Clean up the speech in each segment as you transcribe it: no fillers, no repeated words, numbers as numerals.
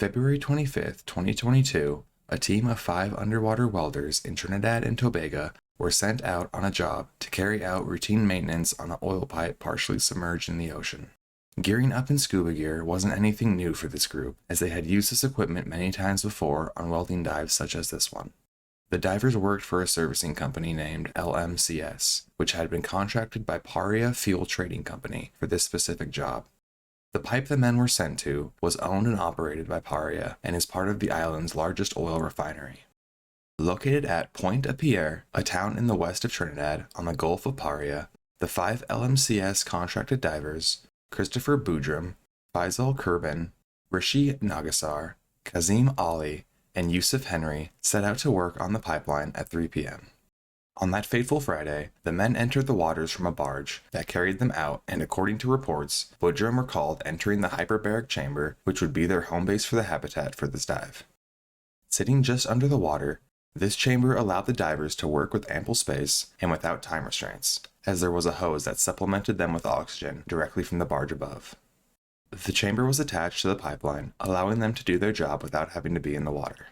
February 25th, 2022, a team of 5 underwater welders in Trinidad and Tobago were sent out on a job to carry out routine maintenance on an oil pipe partially submerged in the ocean. Gearing up in scuba gear wasn't anything new for this group, as they had used this equipment many times before on welding dives such as this one. The divers worked for a servicing company named LMCS, which had been contracted by Paria Fuel Trading Company for this specific job. The pipe the men were sent to was owned and operated by Paria and is part of the island's largest oil refinery. Located at Pointe-à-Pierre, a town in the west of Trinidad on the Gulf of Paria, the 5 LMCS contracted divers, Christopher Boudram, Faisal Kurban, Rishi Nagasar, Kazim Ali, and Yusuf Henry set out to work on the pipeline at 3 p.m. On that fateful Friday, the men entered the waters from a barge that carried them out, and according to reports, Boudram recalled entering the hyperbaric chamber, which would be their home base for the habitat for this dive. Sitting just under the water, this chamber allowed the divers to work with ample space and without time restraints, as there was a hose that supplemented them with oxygen directly from the barge above. The chamber was attached to the pipeline, allowing them to do their job without having to be in the water.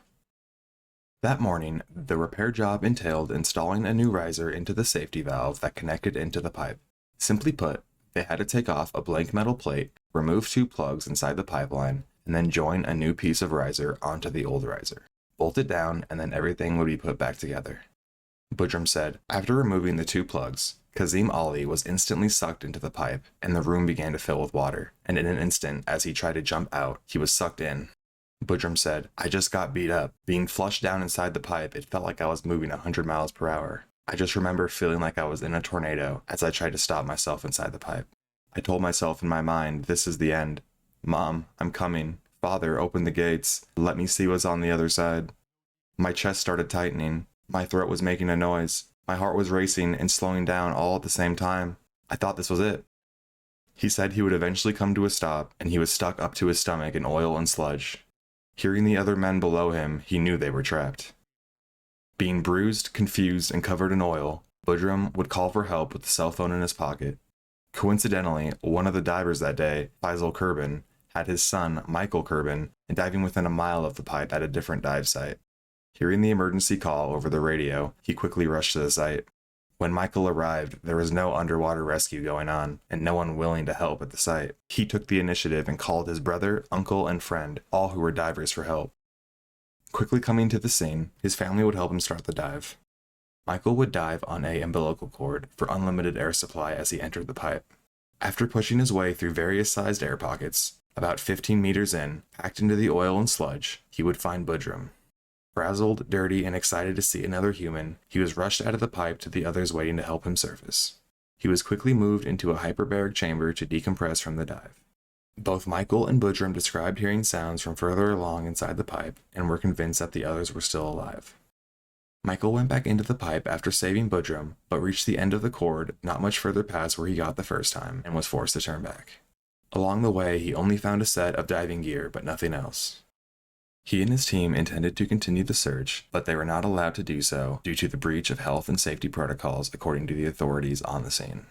That morning, the repair job entailed installing a new riser into the safety valve that connected into the pipe. Simply put, they had to take off a blank metal plate, remove 2 plugs inside the pipeline, and then join a new piece of riser onto the old riser. Bolt it down, and then everything would be put back together. Boudram said, after removing the 2 plugs, Kazim Ali was instantly sucked into the pipe, and the room began to fill with water, and in an instant, as he tried to jump out, he was sucked in. Boudram said, I just got beat up. Being flushed down inside the pipe, it felt like I was moving 100 miles per hour. I just remember feeling like I was in a tornado as I tried to stop myself inside the pipe. I told myself in my mind, this is the end. Mom, I'm coming. Father, open the gates. Let me see what's on the other side. My chest started tightening. My throat was making a noise. My heart was racing and slowing down all at the same time. I thought this was it. He said he would eventually come to a stop, and he was stuck up to his stomach in oil and sludge. Hearing the other men below him, he knew they were trapped. Being bruised, confused, and covered in oil, Boudram would call for help with the cell phone in his pocket. Coincidentally, one of the divers that day, Faisal Kurban, had his son, Michael Kurban, diving within a mile of the pipe at a different dive site. Hearing the emergency call over the radio, he quickly rushed to the site. When Michael arrived, there was no underwater rescue going on, and no one willing to help at the site. He took the initiative and called his brother, uncle, and friend, all who were divers, for help. Quickly coming to the scene, his family would help him start the dive. Michael would dive on an umbilical cord for unlimited air supply as he entered the pipe. After pushing his way through various sized air pockets, about 15 meters in, packed into the oil and sludge, he would find Boudram. Frazzled, dirty, and excited to see another human, he was rushed out of the pipe to the others waiting to help him surface. He was quickly moved into a hyperbaric chamber to decompress from the dive. Both Michael and Boudram described hearing sounds from further along inside the pipe and were convinced that the others were still alive. Michael went back into the pipe after saving Boudram, but reached the end of the cord not much further past where he got the first time and was forced to turn back. Along the way, he only found a set of diving gear, but nothing else. He and his team intended to continue the search, but they were not allowed to do so due to the breach of health and safety protocols according to the authorities on the scene.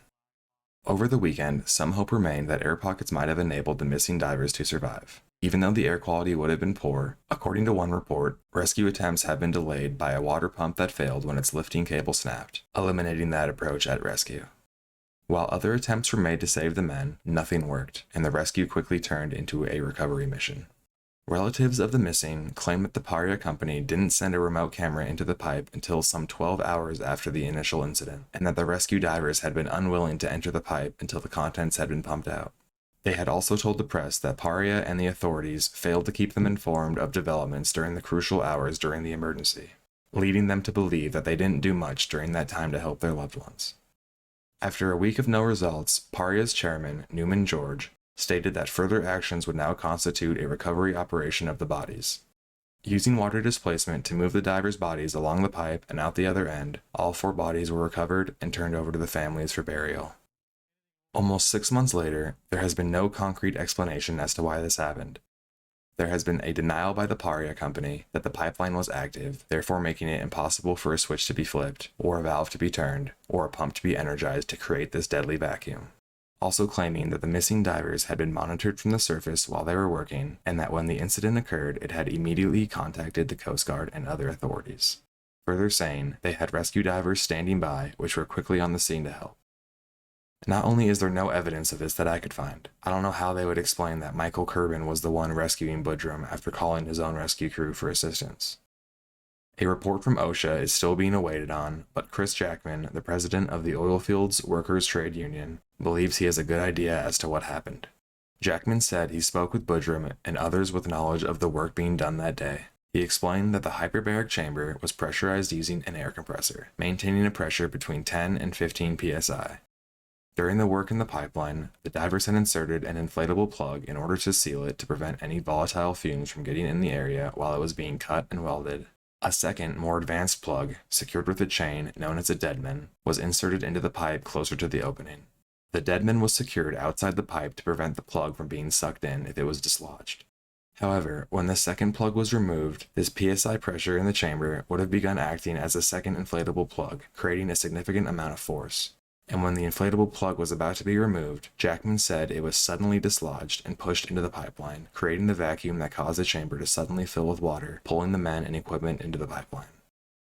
Over the weekend, some hope remained that air pockets might have enabled the missing divers to survive. Even though the air quality would have been poor, according to one report, rescue attempts have been delayed by a water pump that failed when its lifting cable snapped, eliminating that approach at rescue. While other attempts were made to save the men, nothing worked, and the rescue quickly turned into a recovery mission. Relatives of the missing claim that the Paria company didn't send a remote camera into the pipe until some 12 hours after the initial incident, and that the rescue divers had been unwilling to enter the pipe until the contents had been pumped out. They had also told the press that Paria and the authorities failed to keep them informed of developments during the crucial hours during the emergency, leading them to believe that they didn't do much during that time to help their loved ones. After a week of no results, Paria's chairman, Newman George, stated that further actions would now constitute a recovery operation of the bodies. Using water displacement to move the divers' bodies along the pipe and out the other end, all 4 bodies were recovered and turned over to the families for burial. Almost 6 months later, there has been no concrete explanation as to why this happened. There has been a denial by the Paria company that the pipeline was active, therefore making it impossible for a switch to be flipped, or a valve to be turned, or a pump to be energized to create this deadly vacuum. also claiming that the missing divers had been monitored from the surface while they were working, and that when the incident occurred, it had immediately contacted the Coast Guard and other authorities. Further saying they had rescue divers standing by, which were quickly on the scene to help. Not only is there no evidence of this that I could find, I don't know how they would explain that Michael Kerbin was the one rescuing Budrum after calling his own rescue crew for assistance. A report from OSHA is still being awaited on, but Chris Jackman, the president of the Oilfields Workers Trade Union, believes he has a good idea as to what happened. Jackman said he spoke with Budrum and others with knowledge of the work being done that day. He explained that the hyperbaric chamber was pressurized using an air compressor, maintaining a pressure between 10 and 15 psi. During the work in the pipeline, the divers had inserted an inflatable plug in order to seal it to prevent any volatile fumes from getting in the area while it was being cut and welded. A second, more advanced plug, secured with a chain known as a deadman, was inserted into the pipe closer to the opening. The deadman was secured outside the pipe to prevent the plug from being sucked in if it was dislodged. However, when the second plug was removed, this PSI pressure in the chamber would have begun acting as a second inflatable plug, creating a significant amount of force. And when the inflatable plug was about to be removed, Jackman said it was suddenly dislodged and pushed into the pipeline, creating the vacuum that caused the chamber to suddenly fill with water, pulling the men and equipment into the pipeline.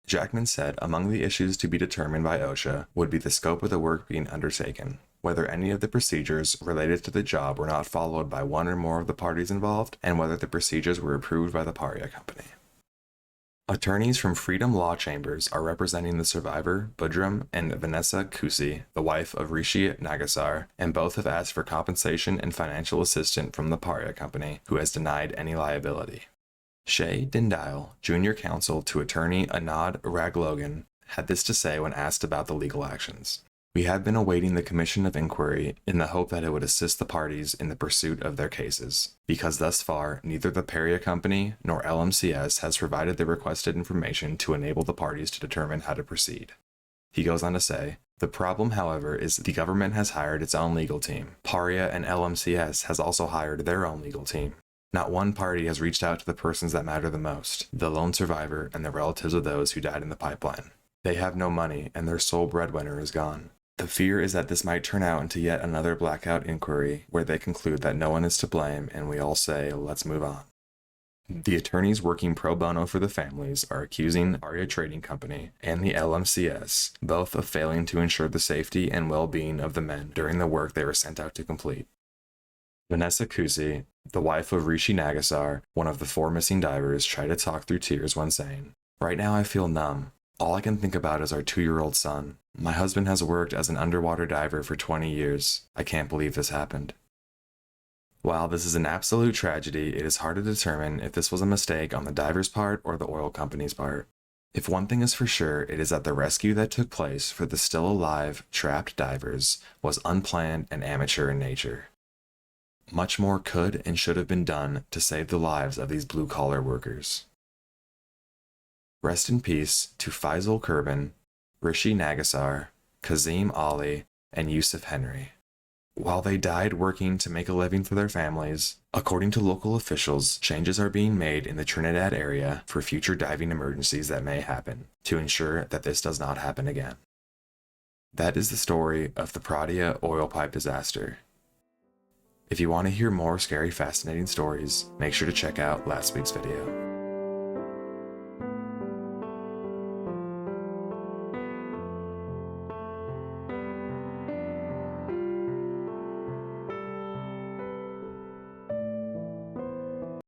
Jackman said among the issues to be determined by OSHA would be the scope of the work being undertaken, whether any of the procedures related to the job were not followed by one or more of the parties involved, and whether the procedures were approved by the Paria Company. Attorneys from Freedom Law Chambers are representing the survivor, Budrum, and Vanessa Kusi, the wife of Rishi Nagasar, and both have asked for compensation and financial assistance from the Paria Company, who has denied any liability. Shay Dindile, junior counsel to attorney Anand Raglogan, had this to say when asked about the legal actions. We have been awaiting the Commission of Inquiry in the hope that it would assist the parties in the pursuit of their cases, because thus far neither the Paria Company nor LMCS has provided the requested information to enable the parties to determine how to proceed. He goes on to say, the problem, however, is the government has hired its own legal team. Paria and LMCS has also hired their own legal team. Not one party has reached out to the persons that matter the most, the lone survivor and the relatives of those who died in the pipeline. They have no money, and their sole breadwinner is gone. The fear is that this might turn out into yet another blackout inquiry where they conclude that no one is to blame and we all say, let's move on. The attorneys working pro bono for the families are accusing Paria Trading Company and the LMCS both of failing to ensure the safety and well-being of the men during the work they were sent out to complete. Vanessa Kusi, the wife of Rishi Nagasar, one of the 4 missing divers, tried to talk through tears when saying, "Right now I feel numb. All I can think about is our 2-year-old son. My husband has worked as an underwater diver for 20 years. I can't believe this happened." While this is an absolute tragedy, it is hard to determine if this was a mistake on the diver's part or the oil company's part. If one thing is for sure, it is that the rescue that took place for the still alive, trapped divers was unplanned and amateur in nature. Much more could and should have been done to save the lives of these blue-collar workers. Rest in peace to Faisal Kerbin, Rishi Nagasar, Kazim Ali, and Yusuf Henry. While they died working to make a living for their families, according to local officials, changes are being made in the Trinidad area for future diving emergencies that may happen, to ensure that this does not happen again. That is the story of the Pradia oil pipe disaster. If you want to hear more scary, fascinating stories, make sure to check out last week's video.